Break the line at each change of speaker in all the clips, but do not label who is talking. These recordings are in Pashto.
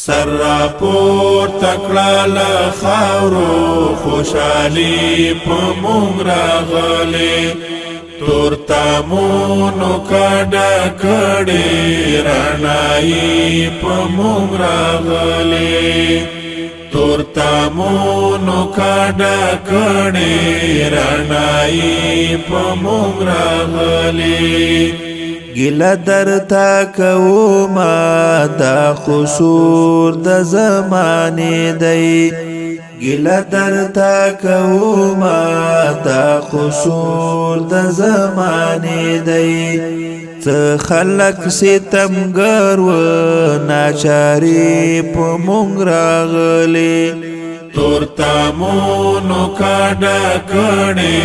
سر راپورته کړه له خاورو خوشحالي په موږ راغلې تور تامونو کډه کړې رڼایي په موږ راغلې تور تامونو کډه کړې رڼایي په موږ راغلې ګیله درته کومه دا قصور د زمانې دی ګیله درته کومه دا قصور د زمانې دی څه خلک ستمګر و ناچاري په موږ راغلي تور تامونو کډه کړې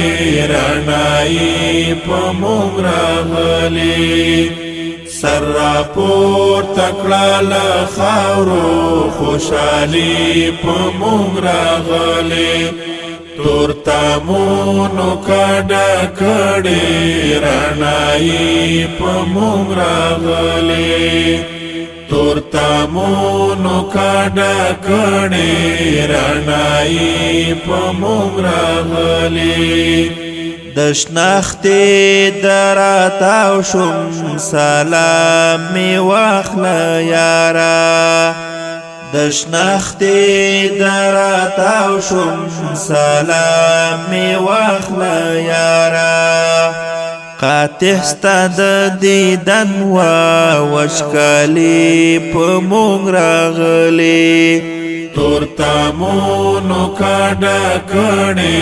رڼایي په موږ راغلې سر راپورته کړه له خاورو خوشحالي په موږ راغلې تور تامونو کډه کړې رڼایي په موږ راغلې تور تامونو کډه کړې رڼایي په موږ راغلې د شنختې دراتاو شم سلام می واخله یاره د شنختې دراتاو شم سلام می واخله یاره قاطع ستا د دیدن وشکالي په موږ راغلې تور تامونو کډه کړې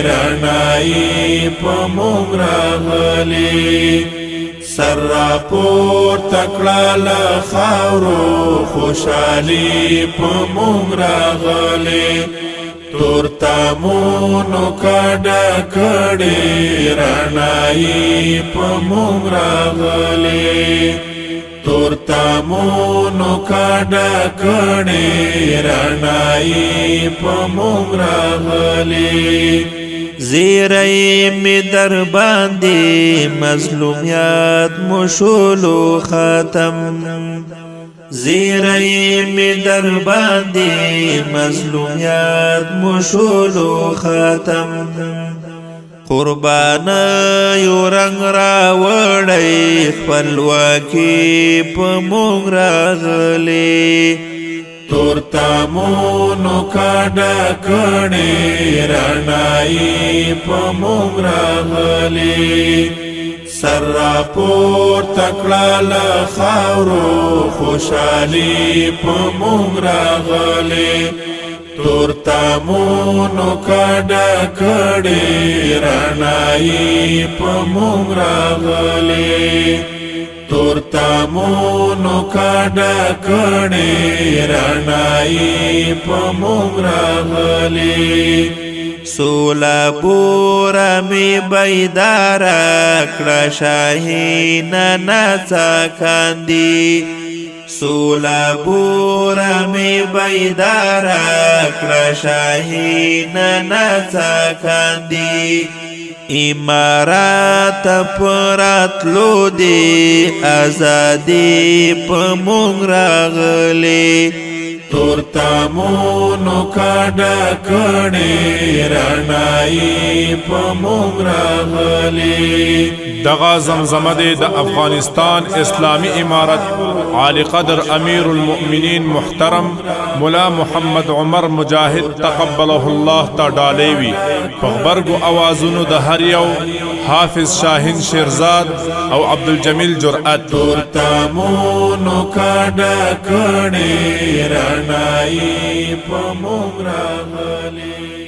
رڼایي په موږ راغلې سر راپورته کړه له خاورو خوشحالي په موږ راغلې تور تامونو کډه کړې رڼایي په موږ راغلې تور تامونو کډه کړې رڼایي په موږ راغلې زیری می در باندې مظلومیت مشولو ختم زیری می در باندې مظلومیت مشولو ختم قربان یو رنگ راوړی خپلواکي په موږ راغلې تور تامونو کډه کړې رڼایي په موږ راغلې سر راپورته کړه له خاورو خوشحالي په موږ راغلې تور تامونو کډه کړې رڼایي په موږ راغلې تور تامونو کډه کړې رڼایي په موږ راغلې سولا بورا می بیداره کړه شاهین نڅا کاندي سولا بورا می بیداره کړه شاهین نڅا کاندي امارات پراتلو دی ازادي په موږ راغلې تور تامونو کډه کړې رڼایي په موږ راغلې
دغه زمزمه د افغانستان اسلامی امارت عالی قدر امیر المؤمنین محترم مولا محمد عمر مجاهد تقبله الله تعالی وی په خبرګو اوازونو د هر یو حافظ شاهین شیرزاد او عبدالجمیل جرأت
تور تامونو کډه کړې رڼایي په موږ راغلې